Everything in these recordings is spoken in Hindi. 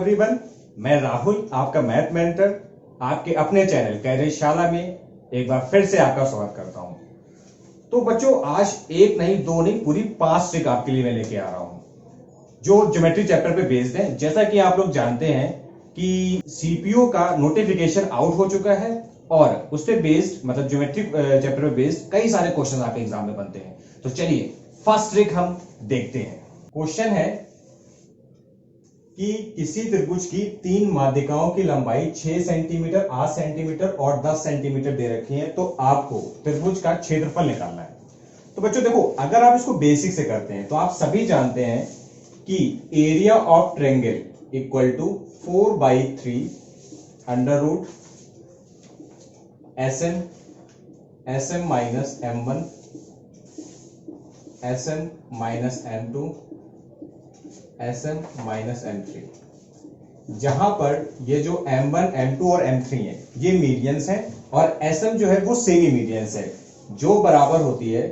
एवरीवन, मैं राहुल, आपका मैथ मेंटर, आपके अपने चैनल कार्यशाला में एक बार फिर से आपका स्वागत करता हूं। तो बच्चों, आज एक नहीं दो नहीं पूरी 5 ट्रिक आपके लिए मैं लेके आ रहा हूं जो ज्योमेट्री चैप्टर पे बेस्ड है। जैसा कि आप लोग जानते हैं कि सीपीयू का नोटिफिकेशन आउट हो चुका है और उस पे बेस्ड मतलब ज्योमेट्री चैप्टर पे बेस्ड कई सारे क्वेश्चन आपके एग्जाम में बनते हैं। तो चलिए फर्स्ट ट्रिक हम देखते हैं। क्वेश्चन है कि किसी त्रिभुज की 3 माध्यिकाओं की लंबाई 6 सेंटीमीटर, 8 सेंटीमीटर और 10 सेंटीमीटर दे रखी है, तो आपको त्रिभुज का क्षेत्रफल निकालना है। तो बच्चों देखो, अगर आप इसको बेसिक से करते हैं तो आप सभी जानते हैं कि area of triangle equal to 4/3 under root SM minus M1 SM minus M2 SM minus M3, जहां पर ये जो M1 M2 और M3 है ये मीडियंस हैं और SM जो है वो सेमी मीडियंस है, जो बराबर होती है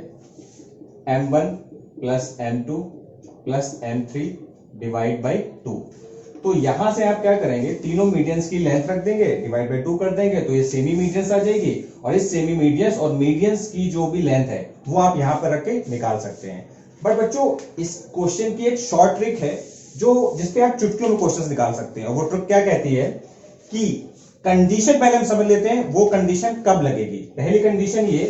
M1 plus M2 plus M3 divide by 2। तो यहां से आप क्या करेंगे, तीनों मीडियंस की लेंथ रख देंगे, डिवाइड बाई 2 कर देंगे, तो ये सेमी मीडियंस आ जाएगी। और इस सेमी मीडियंस और मीडियंस की जो भी लेंथ है वो आप यहां पर रख के निकाल सकते हैं। बट बच्चों, इस क्वेश्चन की एक शॉर्ट ट्रिक है जो जिसपे आप चुटकियों में क्वेश्चन निकाल सकते हैं। और वो ट्रिक क्या कहती है कि कंडीशन पहले हम समझ लेते हैं, वो कंडीशन कब लगेगी। पहली कंडीशन ये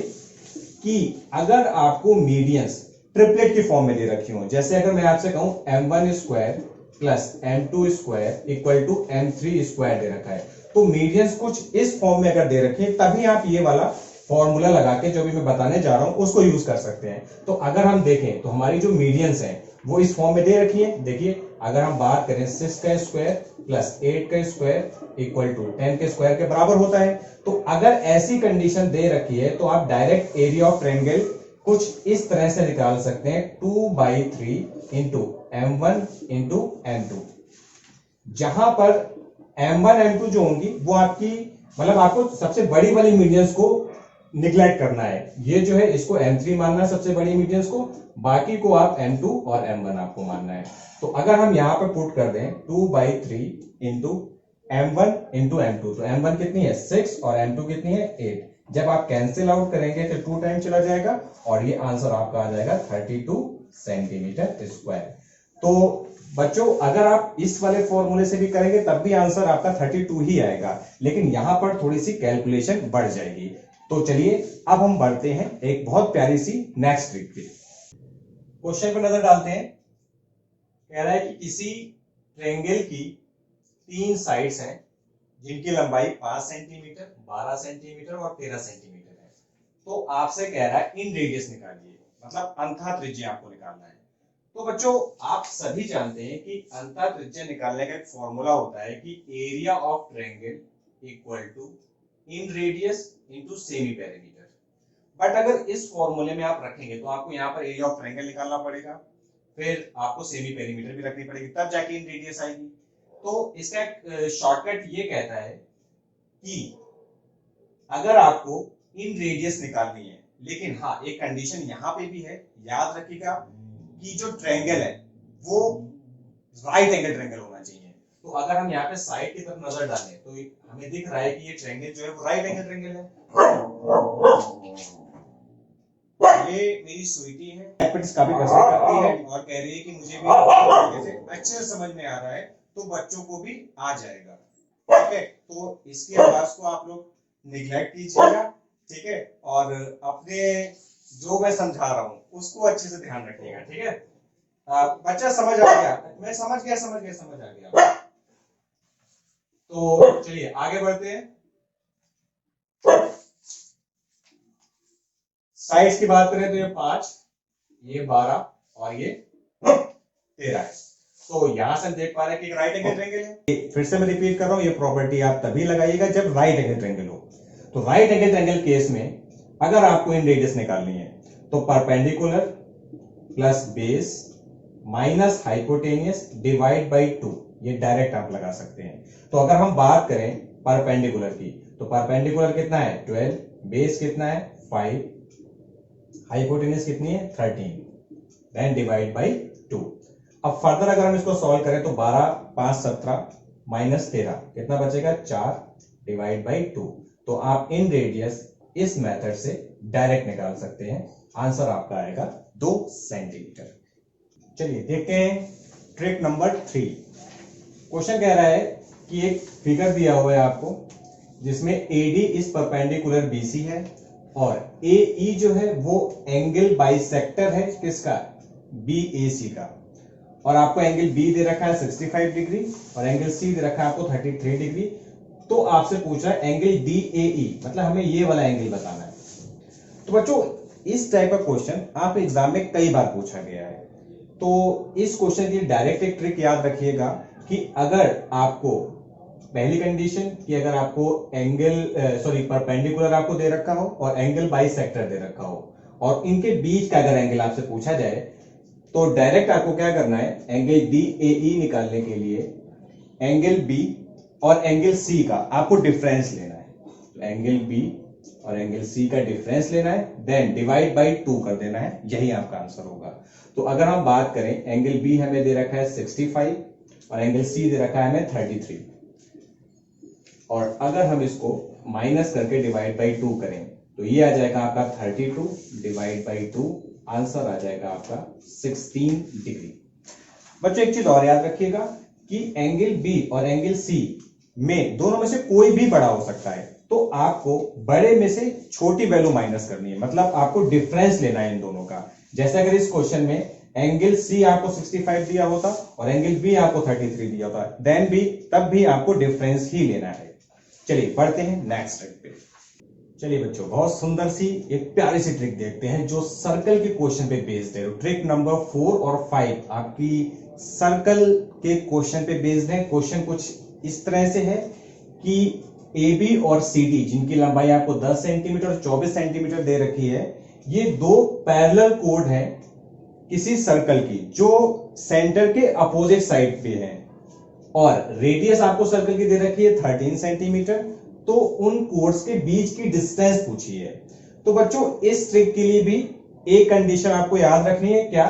कि अगर आपको मीडियंस ट्रिपलेट की फॉर्म में दे रखी हो, जैसे अगर मैं आपसे कहूं M1 square plus M2 square equal to M3 square दे रखा है, तो मीडियंस कुछ इस फॉर्म में अगर दे रखी है तभी आप ये वाला फॉर्मूला लगा के जो भी मैं बताने जा रहा हूं उसको यूज कर सकते हैं। तो अगर हम देखें तो हमारी जो मीडियंस हैं वो इस फॉर्म में दे रखी है। देखिए, अगर हम बात करें 6 का स्क्वायर प्लस 8 का स्क्वायर इक्वल टू 10 के स्क्वायर के बराबर होता है। तो अगर ऐसी कंडीशन दे रखी है तो आप डायरेक्ट एरिया ऑफ ट्रायंगल कुछ इस तरह से निकाल सकते हैं, 2/3 इंटू M1 इंटू M2, जहां पर M1 M2 जो होंगी वो आपकी मतलब आपको सबसे बड़ी वाली मीडियंस को निगलेक्ट करना है। ये जो है इसको M3 मानना है सबसे बड़ी मीडियंस को, बाकी को आप M2 और M1 आपको मानना है। तो अगर हम यहां पर पुट कर दें 2/3 इंटू M1 इंटू M2, तो M1 कितनी है 6 और M2 कितनी है 8। जब आप कैंसिल आउट करेंगे तो 2 टाइम चला जाएगा और ये आंसर आपका आ जाएगा 32 सेंटीमीटर स्क्वायर। तो बच्चों, अगर आप इस वाले फॉर्मूले से भी करेंगे तब भी आंसर आपका 32 ही आएगा, लेकिन यहां पर थोड़ी सी कैलकुलेशन बढ़ जाएगी। तो चलिए अब हम बढ़ते हैं एक बहुत प्यारी सी नेक्स्ट ट्रिक पे। क्वेश्चन पर नजर डालते हैं। कह रहा है कि किसी ट्रायंगल की 3 साइड्स हैं जिनकी लंबाई 5 सेंटीमीटर, 12 सेंटीमीटर और 13 सेंटीमीटर है। तो आपसे कह रहा है इन रेडियस निकालिए, मतलब अंतः त्रिज्या आपको निकालना है। तो बच्चों, आप सभी जानते हैं कि अंतः त्रिज्या निकालने का एक फॉर्मूला होता है कि area of triangle equal to inradius into semi perimeter. But अगर इस फॉर्मूले में आप रखेंगे तो आपको यहाँ पर एरिया ऑफ ट्रायंगल निकालना पड़ेगा, फिर आपको सेमी पेरीमीटर भी रखनी पड़ेगी, तब जाके इन रेडियस आएगी। तो इसका एक शॉर्टकट ये कहता है कि अगर आपको इन रेडियस निकालनी है, लेकिन हाँ एक कंडीशन यहां पे भी है, याद रखिएगा कि जो ट्रायंगल है वो राइट एंगल ट्रायंगल होना चाहिए। तो अगर हम यहाँ पे साइड की तरफ नजर डालें तो हमें दिख रहा है कि ये ट्रायंगल जो है वो राइट एंगल ट्रायंगल है। ये मेरी स्वीटी है, मैथमेटिक्स काफी पसंद करती है और कह रही है कि मुझे भी अच्छे से समझ में आ रहा है, तो बच्चों को भी आ जाएगा। ठीक है, तो इसकी आवाज को आप लोग निगलेक्ट कीजिएगा, ठीक है, और अपने जो मैं समझा रहा हूं उसको अच्छे से ध्यान रखिएगा। ठीक है, बच्चा समझ आ गया? मैं समझ आ गया। तो चलिए आगे बढ़ते हैं। साइड्स की बात करें तो ये 5, ये 12 और ये 13 है। तो यहां से हम देख पा रहे हैं कि राइट एंगल ट्रायंगल है। फिर से मैं रिपीट कर रहा हूं, ये प्रॉपर्टी आप तभी लगाइएगा जब राइट एंगल ट्रायंगल हो। तो राइट एंगल ट्रायंगल केस में अगर आपको इन रेडियस निकालनी है तो perpendicular plus base minus hypotenuse divide by 2, ये डायरेक्ट आप लगा सकते हैं। तो अगर हम बात करें परपेंडिकुलर की, तो परपेंडिकुलर कितना है 12, बेस कितना है 5, हाइपोटेनियस कितनी है 13, देन डिवाइड बाई 2। अब फर्दर अगर हम इसको सॉल्व करें तो 12 5 17 माइनस 13, कितना बचेगा 4 डिवाइड बाई 2। तो आप इन रेडियस इस मेथड से डायरेक्ट निकाल सकते हैं। आंसर आपका आएगा 2 सेंटीमीटर। चलिए देखते हैं ट्रिक नंबर 3। क्वेश्चन कह रहा है कि एक फिगर दिया हुआ है आपको जिसमें AD इज परपेंडिकुलर BC है और AE जो है वो एंगल बाइसेक्टर है किसका, BAC का, और आपको एंगल B दे रखा है 65 डिग्री और एंगल C दे रखा है आपको 33 डिग्री। तो आपसे पूछ रहा है एंगल DAE, मतलब हमें ये वाला एंगल बताना है। तो बच्चों इस टाइप का क्वेश्चन आप एग्जाम में कई बार पूछा गया है। तो इस क्वेश्चन की डायरेक्ट एक ट्रिक याद रखिएगा कि अगर आपको पहली कंडीशन कि अगर आपको एंगल परपेंडिकुलर आपको दे रखा हो और एंगल बाइसेक्टर दे रखा हो और इनके बीच का अगर एंगल आपसे पूछा जाए तो डायरेक्ट आपको क्या करना है, एंगल DAE निकालने के लिए एंगल B और एंगल C का आपको डिफरेंस लेना है। तो एंगल B और एंगल C का डिफरेंस लेना है, देन डिवाइड बाई 2 कर देना है, यही आपका आंसर होगा। तो अगर हम बात करें एंगल B हमें दे रखा है 65 और एंगल C दे रखा है हमें 33, और अगर हम इसको माइनस करके डिवाइड बाई 2 करें तो ये आ जाएगा आपका 32 डिवाइड बाई 2, आंसर आ जाएगा आपका 16 डिग्री। बच्चों एक चीज और याद रखिएगा कि एंगल B और एंगल C में दोनों में से कोई भी बड़ा हो सकता है, तो आपको बड़े में से छोटी वैल्यू माइनस करनी है, मतलब आपको डिफरेंस लेना है इन दोनों का। जैसे अगर इस क्वेश्चन में एंगल C आपको 65 दिया होता और एंगल B आपको 33 दिया होता, देन भी तब भी आपको डिफरेंस ही लेना है। चलिए बढ़ते हैं नेक्स्ट ट्रिक पे। चलिए बच्चों बहुत सुंदर सी एक प्यारी सी ट्रिक देखते हैं जो सर्कल के क्वेश्चन पे बेस्ड है। ट्रिक नंबर 4 और 5 आपकी सर्कल के क्वेश्चन पे बेस्ड है। क्वेश्चन कुछ इस तरह से है कि AB और CD जिनकी लंबाई आपको 10 सेंटीमीटर और 24 सेंटीमीटर दे रखी है, ये दो पैरेलल कोड हैं किसी सर्कल की जो सेंटर के अपोजिट साइड पे है, और रेडियस आपको सर्कल की दे रखी है 13 सेंटीमीटर। तो उन कोड्स के बीच की डिस्टेंस पूछी है। तो बच्चों इस ट्रिक के लिए भी एक कंडीशन आपको याद रखनी है, क्या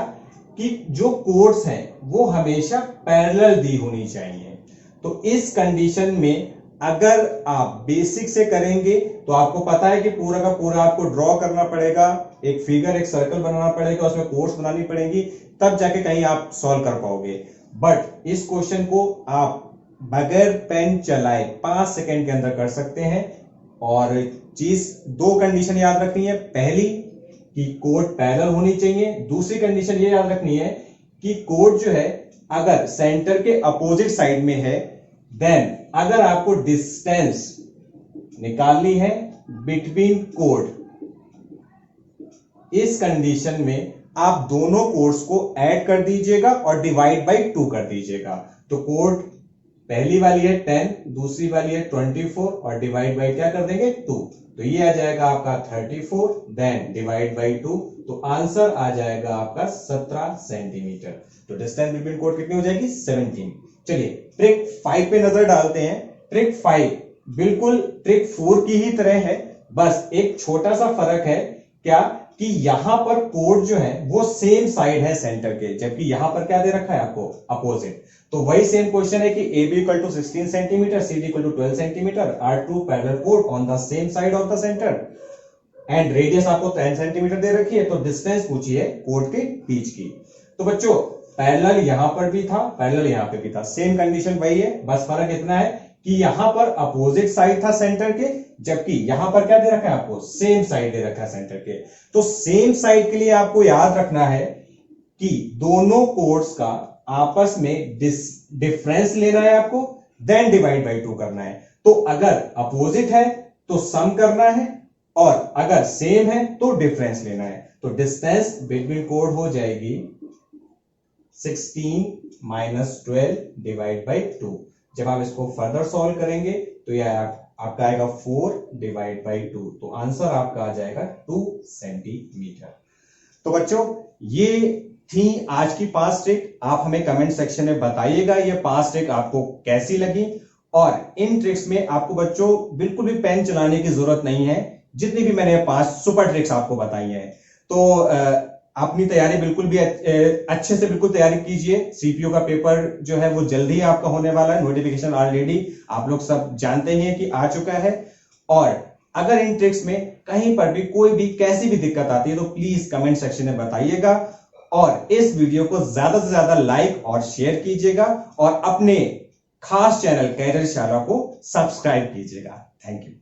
कि जो कोड्स हैं वो हमेशा पैरेलल दी होनी चाहिए। तो इस कंडीशन में अगर आप बेसिक से करेंगे तो आपको पता है कि पूरा का पूरा आपको ड्रॉ करना पड़ेगा, एक फिगर एक सर्कल बनाना पड़ेगा, उसमें कोड्स बनानी पड़ेंगी, तब जाके कहीं आप सॉल्व कर पाओगे। बट इस क्वेश्चन को आप बगैर पेन चलाए 5 सेकंड के अंदर कर सकते हैं। और चीज दो कंडीशन याद रखनी है, पहली कि कोड पैरेलल होनी चाहिए, दूसरी कंडीशन ये याद रखनी है कि कोड जो है अगर सेंटर के अपोजिट साइड में है, देन अगर आपको डिस्टेंस निकालनी है बिटवीन कोड, इस कंडीशन में आप दोनों कोड्स को ऐड कर दीजिएगा और डिवाइड बाई 2 कर दीजिएगा। तो कोड पहली वाली है 10, दूसरी वाली है 24 और डिवाइड बाई क्या कर देंगे 2। तो ये आ जाएगा आपका 34, देन डिवाइड बाई 2, तो आंसर आ जाएगा आपका 17 सेंटीमीटर। तो डिस्टेंस बिटवीन कोड कितनी हो जाएगी 17। चलिए ट्रिक 5 पे नजर डालते हैं। ट्रिक 5 बिल्कुल ट्रिक 4 की ही तरह है, बस एक छोटा सा फर्क है, क्या कि यहां पर कोड जो है वो सेम साइड है सेंटर के, जबकि यहां पर क्या दे रखा है आपको अपोजिट। तो वही सेम क्वेश्चन है कि AB equal to 16 centimetre, CD equal to 12 centimetre are two parallel कोड on the same side of the centre and radius आपको 10 सेंटीमीटर दे रखी है। तो डिस्टेंस पूछी है कोड के बीच की। तो बच्चों पैरेलल यहां पर भी था, पैरेलल यहां पे भी था, सेम कंडीशन वही है, बस फर्क इतना है कि यहां पर अपोजिट साइड था सेंटर के, जबकि यहां पर क्या दे रखा है आपको सेम साइड दे रखा है सेंटर के। तो सेम साइड के लिए आपको याद रखना है कि दोनों कोड्स का आपस में डिफरेंस लेना है आपको, देन डिवाइड बाई 2 करना है। तो अगर अपोजिट है तो सम करना है और अगर सेम है तो डिफरेंस लेना है। तो डिस्टेंस बिटवीन कोड हो जाएगी 16 माइनस 12 डिवाइड बाई 2। जब आप इसको फर्दर सॉल्व करेंगे तो यह आपका आएगा 4 डिवाइड बाई 2, तो आंसर आपका आ जाएगा 2 सेंटीमीटर। तो बच्चों ये थी आज की 5 ट्रिक। आप हमें कमेंट सेक्शन में बताइएगा ये 5 ट्रिक आपको कैसी लगी, और इन ट्रिक्स में आपको बच्चों बिल्कुल भी पेन चलाने की जरूरत नहीं है, जितनी भी मैंने 5 सुपर ट्रिक्स आपको बताई हैं। तो अपनी तैयारी बिल्कुल भी अच्छे से बिल्कुल तैयारी कीजिए। सीपीयू का पेपर जो है वो जल्दी ही आपका होने वाला है। नोटिफिकेशन ऑलरेडी आप लोग सब जानते ही हैं कि आ चुका है। और अगर इन ट्रिक्स में कहीं पर भी कोई भी कैसी भी दिक्कत आती है तो प्लीज कमेंट सेक्शन में बताइएगा, और इस वीडियो को ज्यादा से ज्यादा लाइक और शेयर कीजिएगा, और अपने खास चैनल कैरियर शाला को सब्सक्राइब कीजिएगा। Thank you.